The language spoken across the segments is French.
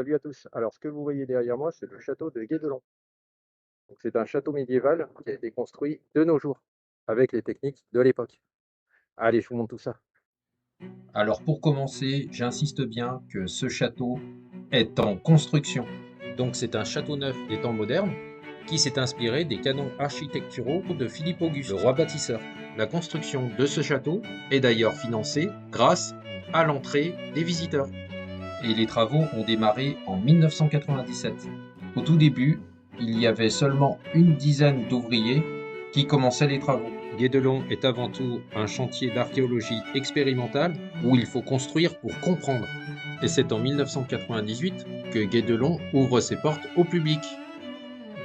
Salut à tous. Alors, ce que vous voyez derrière moi, c'est le château de Guédelon. Donc, c'est un château médiéval qui a été construit de nos jours, avec les techniques de l'époque. Allez, je vous montre tout ça. Alors pour commencer, j'insiste bien que ce château est en construction. Donc c'est un château neuf des temps modernes qui s'est inspiré des canons architecturaux de Philippe Auguste, le roi bâtisseur. La construction de ce château est d'ailleurs financée grâce à l'entrée des visiteurs. Et les travaux ont démarré en 1997. Au tout début, il y avait seulement une dizaine d'ouvriers qui commençaient les travaux. Guédelon est avant tout un chantier d'archéologie expérimentale où il faut construire pour comprendre. Et c'est en 1998 que Guédelon ouvre ses portes au public.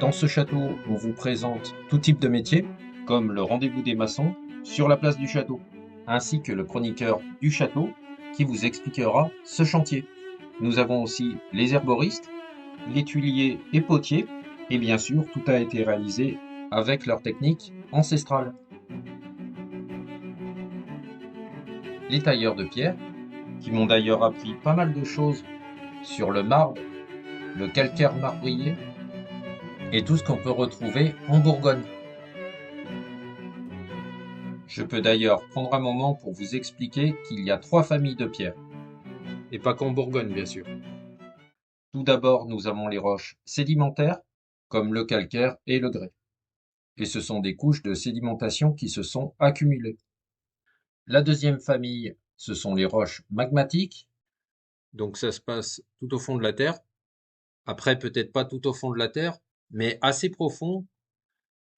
Dans ce château, on vous présente tout type de métier, comme le rendez-vous des maçons sur la place du château, ainsi que le chroniqueur du château qui vous expliquera ce chantier. Nous avons aussi les herboristes, les tuiliers et potiers, et bien sûr, tout a été réalisé avec leur technique ancestrale. Les tailleurs de pierre, qui m'ont d'ailleurs appris pas mal de choses sur le marbre, le calcaire marbrier et tout ce qu'on peut retrouver en Bourgogne. Je peux d'ailleurs prendre un moment pour vous expliquer qu'il y a 3 familles de pierres, et pas qu'en Bourgogne bien sûr. Tout d'abord, nous avons les roches sédimentaires, comme le calcaire et le grès, et ce sont des couches de sédimentation qui se sont accumulées. La deuxième famille, ce sont les roches magmatiques, donc ça se passe tout au fond de la Terre. Après, peut-être pas tout au fond de la Terre, mais assez profond,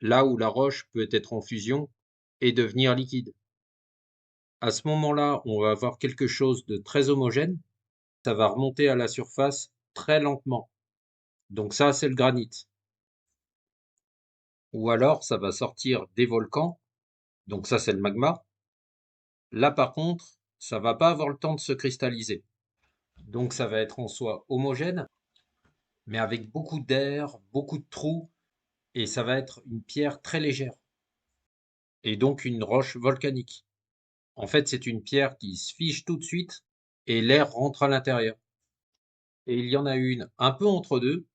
là où la roche peut être en fusion et devenir liquide. À ce moment-là, on va avoir quelque chose de très homogène, ça va remonter à la surface très lentement. Donc ça, c'est le granit. Ou alors, ça va sortir des volcans, donc ça, c'est le magma. Là, par contre, ça va pas avoir le temps de se cristalliser. Donc ça va être en soi homogène, mais avec beaucoup d'air, beaucoup de trous, et ça va être une pierre très légère, et donc une roche volcanique. En fait, c'est une pierre qui se fige tout de suite, et l'air rentre à l'intérieur. Et il y en a une un peu entre deux,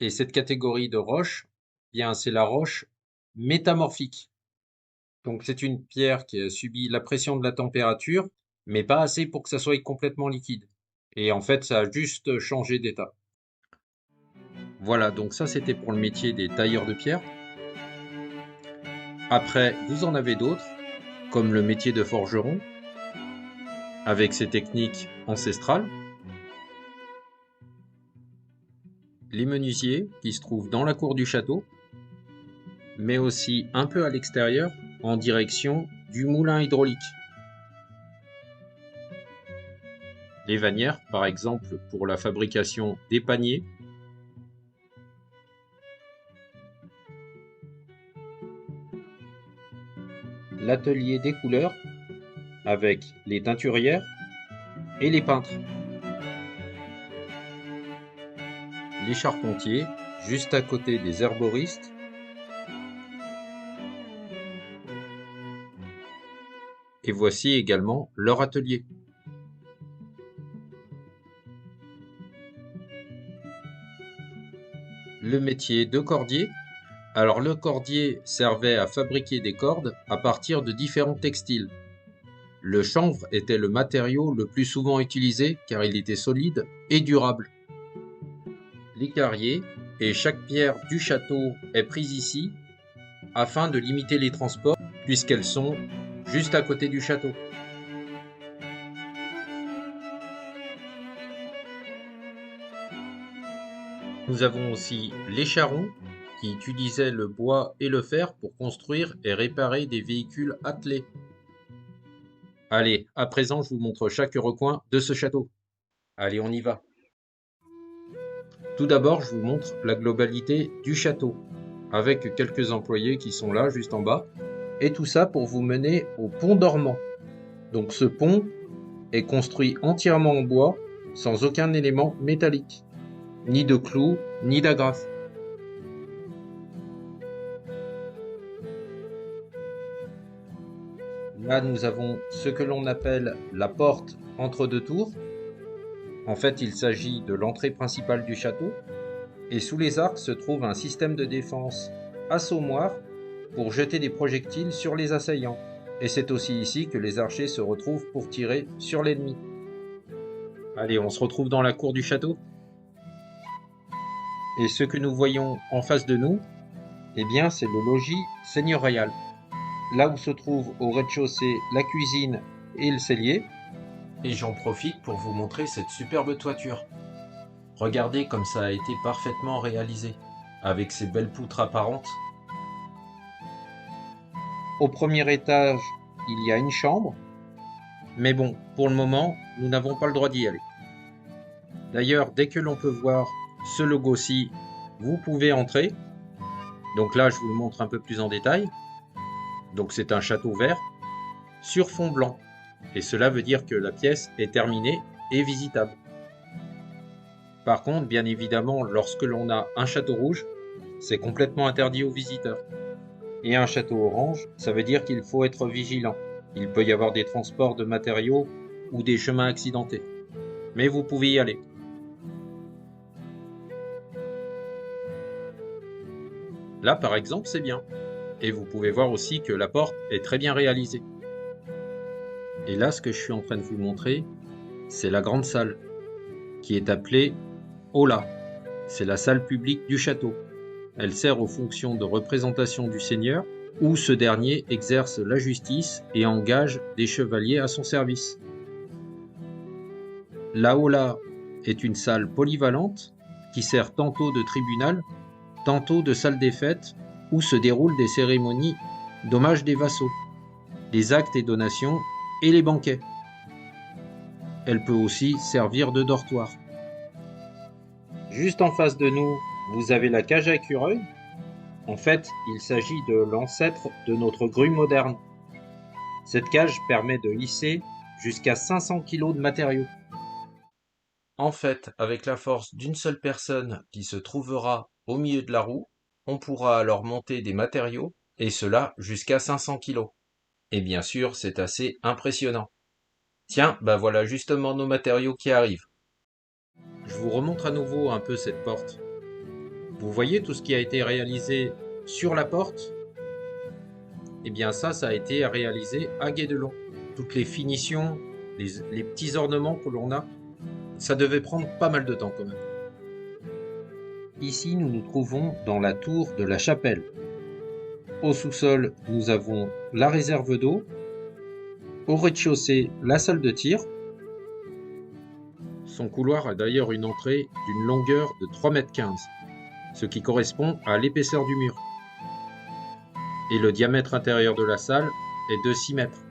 et cette catégorie de roche, bien, c'est la roche métamorphique. Donc c'est une pierre qui a subi la pression de la température, mais pas assez pour que ça soit complètement liquide. Et en fait, ça a juste changé d'état. Voilà, donc ça c'était pour le métier des tailleurs de pierre. Après, vous en avez d'autres, comme le métier de forgeron, avec ses techniques ancestrales. Les menuisiers, qui se trouvent dans la cour du château, mais aussi un peu à l'extérieur, en direction du moulin hydraulique. Les vannières, par exemple, pour la fabrication des paniers. L'atelier des couleurs, avec les teinturières et les peintres. Les charpentiers, juste à côté des herboristes. Et voici également leur atelier. Le métier de cordier. Alors le cordier servait à fabriquer des cordes à partir de différents textiles. Le chanvre était le matériau le plus souvent utilisé car il était solide et durable. Les carriers, et chaque pierre du château est prise ici afin de limiter les transports puisqu'elles sont juste à côté du château. Nous avons aussi les charrons qui utilisaient le bois et le fer pour construire et réparer des véhicules attelés. Allez, à présent je vous montre chaque recoin de ce château. Allez, on y va. Tout d'abord, je vous montre la globalité du château, avec quelques employés qui sont là, juste en bas, et tout ça pour vous mener au pont dormant. Donc ce pont est construit entièrement en bois, sans aucun élément métallique, ni de clous, ni d'agrafe. Là, nous avons ce que l'on appelle la porte entre deux tours. En fait, il s'agit de l'entrée principale du château, et sous les arcs se trouve un système de défense assommoir pour jeter des projectiles sur les assaillants. Et c'est aussi ici que les archers se retrouvent pour tirer sur l'ennemi. Allez, on se retrouve dans la cour du château. Et ce que nous voyons en face de nous, eh bien, c'est le logis seigneurial. Là où se trouve au rez-de-chaussée la cuisine et le cellier. Et j'en profite pour vous montrer cette superbe toiture. Regardez comme ça a été parfaitement réalisé, avec ces belles poutres apparentes. Au premier étage, il y a une chambre, mais bon, pour le moment, nous n'avons pas le droit d'y aller. D'ailleurs, dès que l'on peut voir ce logo-ci, vous pouvez entrer. Donc là, je vous le montre un peu plus en détail. Donc c'est un château vert sur fond blanc. Et cela veut dire que la pièce est terminée et visitable. Par contre, bien évidemment, lorsque l'on a un château rouge, c'est complètement interdit aux visiteurs. Et un château orange, ça veut dire qu'il faut être vigilant. Il peut y avoir des transports de matériaux ou des chemins accidentés. Mais vous pouvez y aller. Là, par exemple, c'est bien. Et vous pouvez voir aussi que la porte est très bien réalisée. Et là, ce que je suis en train de vous montrer, c'est la grande salle, qui est appelée Aula. C'est la salle publique du château. Elle sert aux fonctions de représentation du seigneur, où ce dernier exerce la justice et engage des chevaliers à son service. La Aula est une salle polyvalente qui sert tantôt de tribunal, tantôt de salle des fêtes, où se déroulent des cérémonies d'hommage des vassaux, des actes et donations et les banquets. Elle peut aussi servir de dortoir. Juste en face de nous, vous avez la cage à écureuil. En fait, il s'agit de l'ancêtre de notre grue moderne. Cette cage permet de hisser jusqu'à 500 kg de matériaux. En fait, avec la force d'une seule personne qui se trouvera au milieu de la roue, on pourra alors monter des matériaux, et cela jusqu'à 500 kg. Et bien sûr, c'est assez impressionnant. Tiens, bah voilà justement nos matériaux qui arrivent. Je vous remontre à nouveau un peu cette porte. Vous voyez tout ce qui a été réalisé sur la porte? Eh bien ça a été réalisé à Guédelon. Toutes les finitions, les petits ornements que l'on a, ça devait prendre pas mal de temps quand même. Ici, nous nous trouvons dans la tour de la chapelle. Au sous-sol, nous avons la réserve d'eau. Au rez-de-chaussée, la salle de tir. Son couloir a d'ailleurs une entrée d'une longueur de 3,15 m, ce qui correspond à l'épaisseur du mur. Et le diamètre intérieur de la salle est de 6 mètres.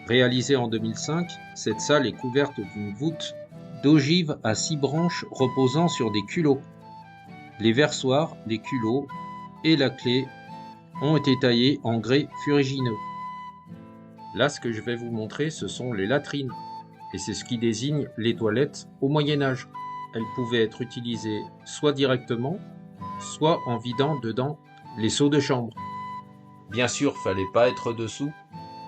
Réalisée en 2005, cette salle est couverte d'une voûte d'ogive à 6 branches reposant sur des culots. Les versoirs, les culots et la clé ont été taillés en grès fuligineux. Là, ce que je vais vous montrer, ce sont les latrines. Et c'est ce qui désigne les toilettes au Moyen-Âge. Elles pouvaient être utilisées soit directement, soit en vidant dedans les seaux de chambre. Bien sûr, fallait pas être dessous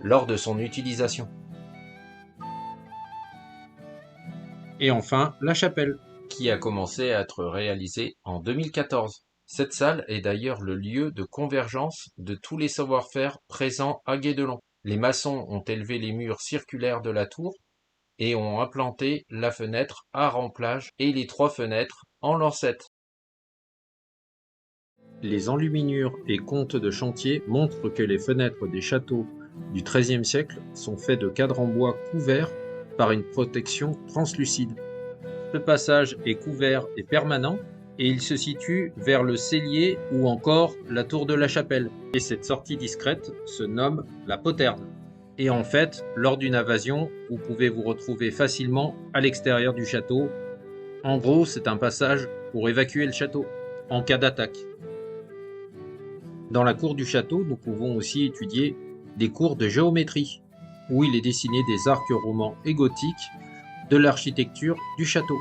lors de son utilisation. Et enfin, la chapelle, qui a commencé à être réalisée en 2014. Cette salle est d'ailleurs le lieu de convergence de tous les savoir-faire présents à Guédelon. Les maçons ont élevé les murs circulaires de la tour et ont implanté la fenêtre à remplage et les 3 fenêtres en lancettes. Les enluminures et comptes de chantier montrent que les fenêtres des châteaux du XIIIe siècle sont faits de cadres en bois couverts par une protection translucide. Ce passage est couvert et permanent et il se situe vers le cellier ou encore la tour de la chapelle. Et cette sortie discrète se nomme la poterne. Et en fait, lors d'une invasion, vous pouvez vous retrouver facilement à l'extérieur du château. En gros, c'est un passage pour évacuer le château en cas d'attaque. Dans la cour du château, nous pouvons aussi étudier des cours de géométrie, où il est dessiné des arcs romans et gothiques de l'architecture du château.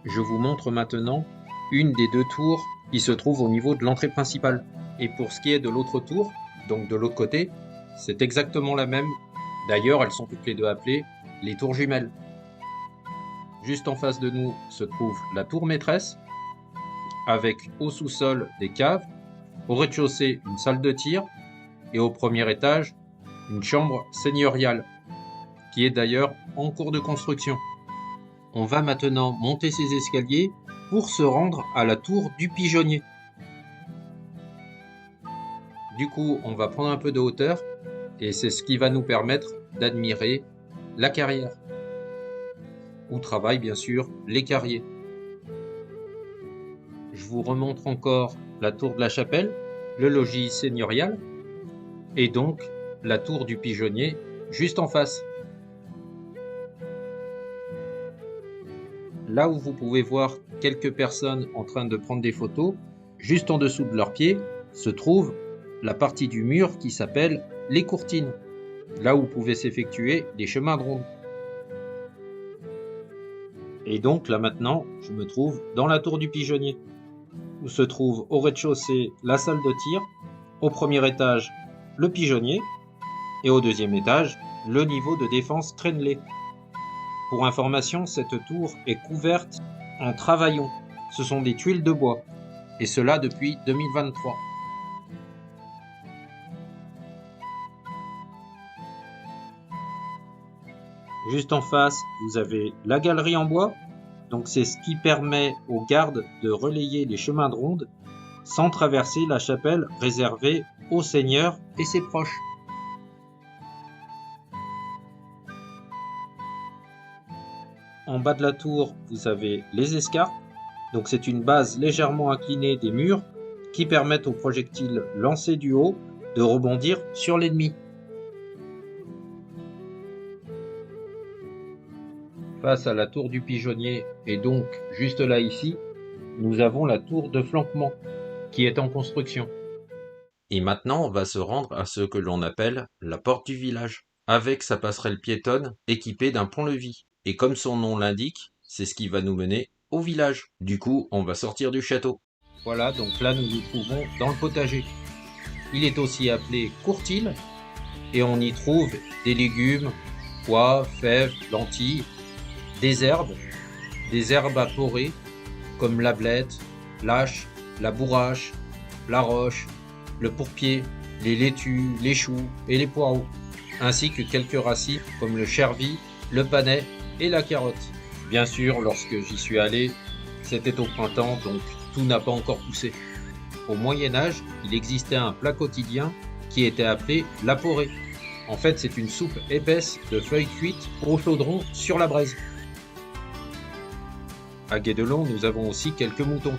Je vous montre maintenant une des 2 tours qui se trouve au niveau de l'entrée principale. Et pour ce qui est de l'autre tour, donc de l'autre côté, c'est exactement la même. D'ailleurs, elles sont toutes les 2 appelées les tours jumelles. Juste en face de nous se trouve la tour maîtresse, avec au sous-sol des caves, au rez-de-chaussée une salle de tir, et au premier étage une chambre seigneuriale, qui est d'ailleurs en cours de construction. On va maintenant monter ces escaliers pour se rendre à la tour du pigeonnier. Du coup, on va prendre un peu de hauteur, et c'est ce qui va nous permettre d'admirer la carrière, où travaillent bien sûr les carriers. Je vous remontre encore la tour de la chapelle, le logis seigneurial, et donc la tour du pigeonnier juste en face. Là où vous pouvez voir quelques personnes en train de prendre des photos, juste en dessous de leurs pieds se trouve la partie du mur qui s'appelle les courtines, là où pouvaient s'effectuer les chemins de ronde. Et donc là maintenant, je me trouve dans la tour du pigeonnier, où se trouve au rez-de-chaussée la salle de tir, au premier étage le pigeonnier, et au deuxième étage le niveau de défense crénelé. Pour information, cette tour est couverte en travaillons. Ce sont des tuiles de bois, et cela depuis 2023. Juste en face, vous avez la galerie en bois. Donc c'est ce qui permet aux gardes de relayer les chemins de ronde sans traverser la chapelle réservée au seigneur et ses proches. En bas de la tour, vous avez les escarpes. Donc c'est une base légèrement inclinée des murs qui permettent aux projectiles lancés du haut de rebondir sur l'ennemi. Face à la tour du pigeonnier, et donc juste là ici, nous avons la tour de flanquement qui est en construction. Et maintenant, on va se rendre à ce que l'on appelle la porte du village, avec sa passerelle piétonne équipée d'un pont-levis. Et comme son nom l'indique, c'est ce qui va nous mener au village. Du coup, on va sortir du château. Voilà, donc là nous nous trouvons dans le potager. Il est aussi appelé courtil, et on y trouve des légumes, pois, fèves, lentilles, des herbes à porer comme la blette, l'ache, la bourrache, la roche, le pourpier, les laitues, les choux et les poireaux, ainsi que quelques racines comme le chervis, le panais et la carotte. Bien sûr, lorsque j'y suis allé, c'était au printemps, donc tout n'a pas encore poussé. Au Moyen-Âge, il existait un plat quotidien qui était appelé la porée. En fait, c'est une soupe épaisse de feuilles cuites au chaudron sur la braise. À Guédelon, nous avons aussi quelques moutons.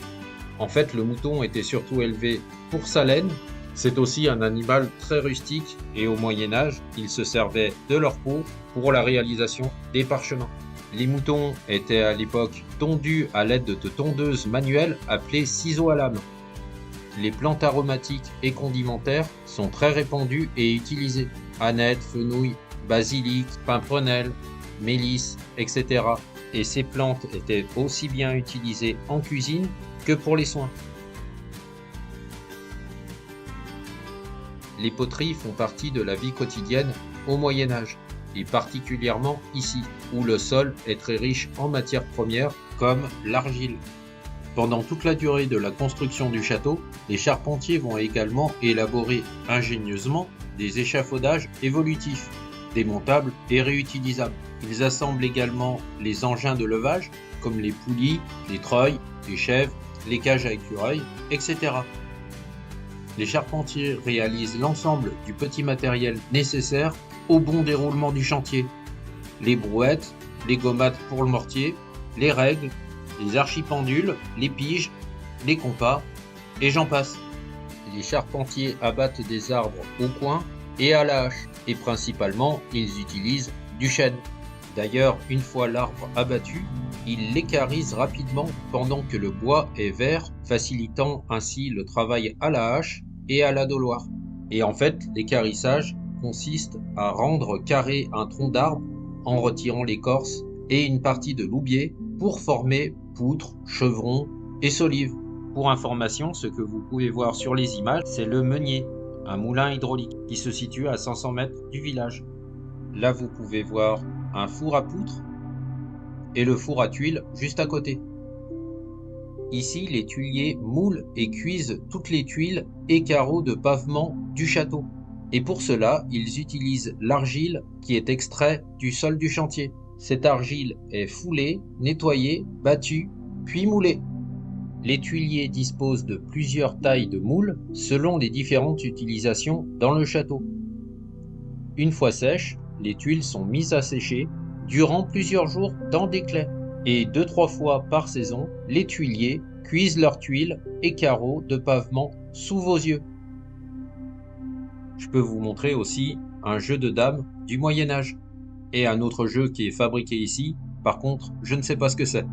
En fait, le mouton était surtout élevé pour sa laine. C'est aussi un animal très rustique et au Moyen-Âge, ils se servaient de leur peau pour la réalisation des parchemins. Les moutons étaient à l'époque tondus à l'aide de tondeuses manuelles appelées ciseaux à lame. Les plantes aromatiques et condimentaires sont très répandues et utilisées. Aneth, fenouil, basilic, pimprenelle, mélisse, etc. Et ces plantes étaient aussi bien utilisées en cuisine que pour les soins. Les poteries font partie de la vie quotidienne au Moyen-Âge, et particulièrement ici, où le sol est très riche en matières premières comme l'argile. Pendant toute la durée de la construction du château, les charpentiers vont également élaborer ingénieusement des échafaudages évolutifs, démontables et réutilisables. Ils assemblent également les engins de levage, comme les poulies, les treuils, les chèvres, les cages à écureuils, etc. Les charpentiers réalisent l'ensemble du petit matériel nécessaire au bon déroulement du chantier. Les brouettes, les gommates pour le mortier, les règles, les archipendules, les piges, les compas, et j'en passe. Les charpentiers abattent des arbres au coin et à la hache, et principalement ils utilisent du chêne. D'ailleurs, une fois l'arbre abattu, ils l'équarrisent rapidement pendant que le bois est vert, facilitant ainsi le travail à la hache et à la doloire. Et en fait, l'équarrissage consiste à rendre carré un tronc d'arbre en retirant l'écorce et une partie de loubier pour former poutres, chevrons et solives. Pour information, ce que vous pouvez voir sur les images, c'est le meunier, un moulin hydraulique qui se situe à 500 mètres du village. Là, vous pouvez voir un four à poutres et le four à tuiles juste à côté. Ici, les tuiliers moulent et cuisent toutes les tuiles et carreaux de pavement du château. Et pour cela, ils utilisent l'argile qui est extraite du sol du chantier. Cette argile est foulée, nettoyée, battue, puis moulée. Les tuiliers disposent de plusieurs tailles de moules selon les différentes utilisations dans le château. Une fois sèches, les tuiles sont mises à sécher durant plusieurs jours dans des claies. Et 2-3 fois par saison, les tuiliers cuisent leurs tuiles et carreaux de pavement sous vos yeux. Je peux vous montrer aussi un jeu de dames du Moyen-Âge. Et un autre jeu qui est fabriqué ici, par contre, je ne sais pas ce que c'est.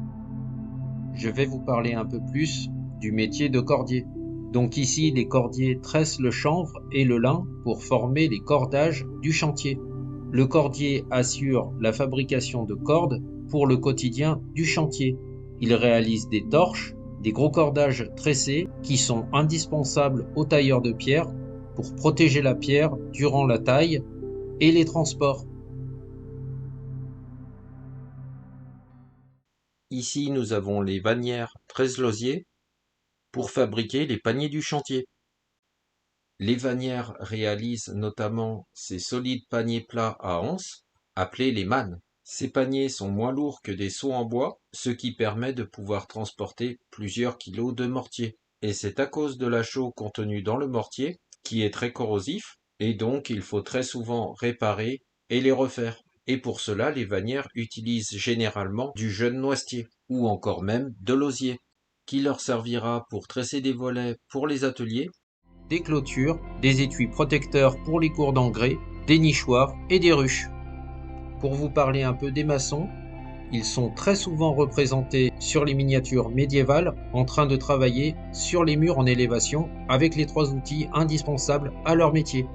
Je vais vous parler un peu plus du métier de cordier. Donc ici, les cordiers tressent le chanvre et le lin pour former les cordages du chantier. Le cordier assure la fabrication de cordes pour le quotidien du chantier. Il réalise des torches, des gros cordages tressés qui sont indispensables aux tailleurs de pierre pour protéger la pierre durant la taille et les transports. Ici, nous avons les vannières Treslosier pour fabriquer les paniers du chantier. Les vannières réalisent notamment ces solides paniers plats à anse, appelés les mannes. Ces paniers sont moins lourds que des seaux en bois, ce qui permet de pouvoir transporter plusieurs kilos de mortier. Et c'est à cause de la chaux contenue dans le mortier, qui est très corrosif, et donc il faut très souvent réparer et les refaire. Et pour cela, les vannières utilisent généralement du jeune noisetier, ou encore même de l'osier, qui leur servira pour tresser des volets pour les ateliers, des clôtures, des étuis protecteurs pour les cours d'engrais, des nichoirs et des ruches. Pour vous parler un peu des maçons, ils sont très souvent représentés sur les miniatures médiévales en train de travailler sur les murs en élévation avec les 3 outils indispensables à leur métier: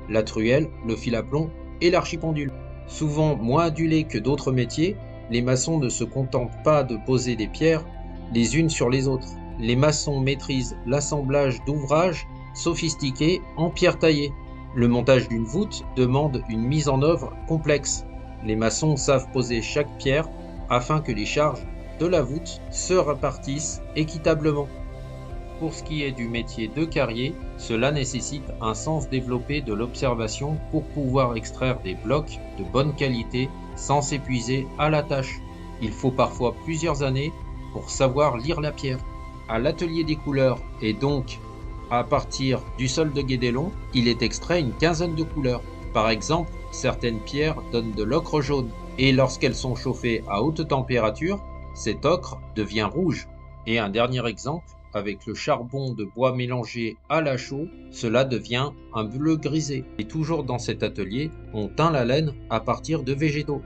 la truelle, le fil à plomb et l'archipendule. Souvent moins adulés que d'autres métiers, les maçons ne se contentent pas de poser des pierres les unes sur les autres. Les maçons maîtrisent l'assemblage d'ouvrages sophistiqués en pierre taillée. Le montage d'une voûte demande une mise en œuvre complexe. Les maçons savent poser chaque pierre afin que les charges de la voûte se répartissent équitablement. Pour ce qui est du métier de carrier, cela nécessite un sens développé de l'observation pour pouvoir extraire des blocs de bonne qualité sans s'épuiser à la tâche. Il faut parfois plusieurs années pour savoir lire la pierre. À l'atelier des couleurs et donc à partir du sol de Guédelon, il est extrait une quinzaine de couleurs. Par exemple, certaines pierres donnent de l'ocre jaune et lorsqu'elles sont chauffées à haute température, cet ocre devient rouge. Et un dernier exemple, avec le charbon de bois mélangé à la chaux, cela devient un bleu grisé. Et toujours dans cet atelier, on teint la laine à partir de végétaux.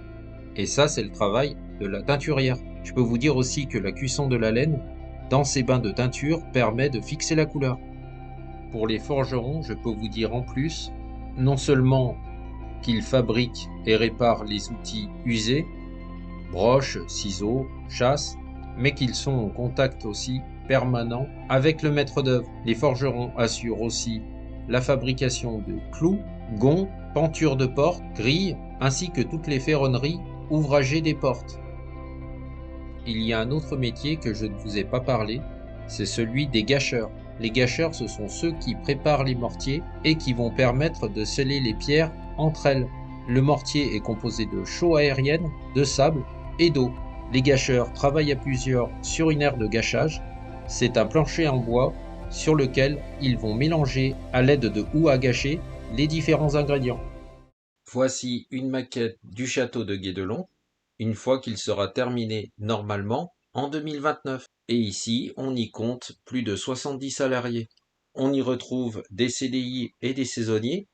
Et ça, c'est le travail de la teinturière. Je peux vous dire aussi que la cuisson de la laine dans ces bains de teinture permet de fixer la couleur. Pour les forgerons, je peux vous dire en plus, non seulement qu'ils fabriquent et réparent les outils usés, broches, ciseaux, chasses, mais qu'ils sont en contact aussi permanent avec le maître d'œuvre. Les forgerons assurent aussi la fabrication de clous, gonds, pentures de portes, grilles, ainsi que toutes les ferronneries ouvragées des portes. Il y a un autre métier que je ne vous ai pas parlé, c'est celui des gâcheurs. Les gâcheurs, ce sont ceux qui préparent les mortiers et qui vont permettre de sceller les pierres entre elles. Le mortier est composé de chaux aérienne, de sable et d'eau. Les gâcheurs travaillent à plusieurs sur une aire de gâchage. C'est un plancher en bois sur lequel ils vont mélanger à l'aide de houes à gâcher les différents ingrédients. Voici une maquette du château de Guédelon, une fois qu'il sera terminé normalement en 2029. Et ici, on y compte plus de 70 salariés. On y retrouve des CDI et des saisonniers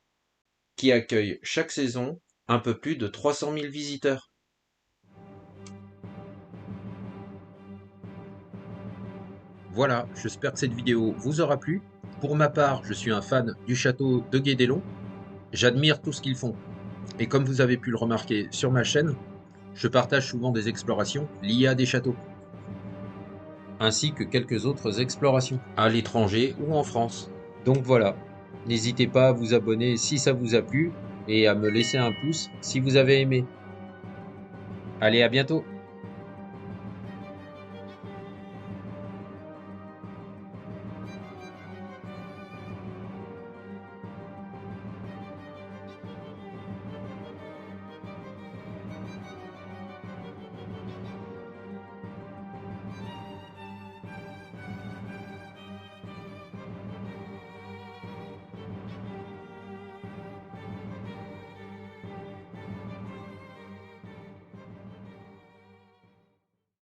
qui accueillent chaque saison un peu plus de 300 000 visiteurs. Voilà, j'espère que cette vidéo vous aura plu. Pour ma part, je suis un fan du château de Guédelon. J'admire tout ce qu'ils font. Et comme vous avez pu le remarquer sur ma chaîne, je partage souvent des explorations liées à des châteaux, ainsi que quelques autres explorations, à l'étranger ou en France. Donc voilà, n'hésitez pas à vous abonner si ça vous a plu, et à me laisser un pouce si vous avez aimé. Allez, à bientôt!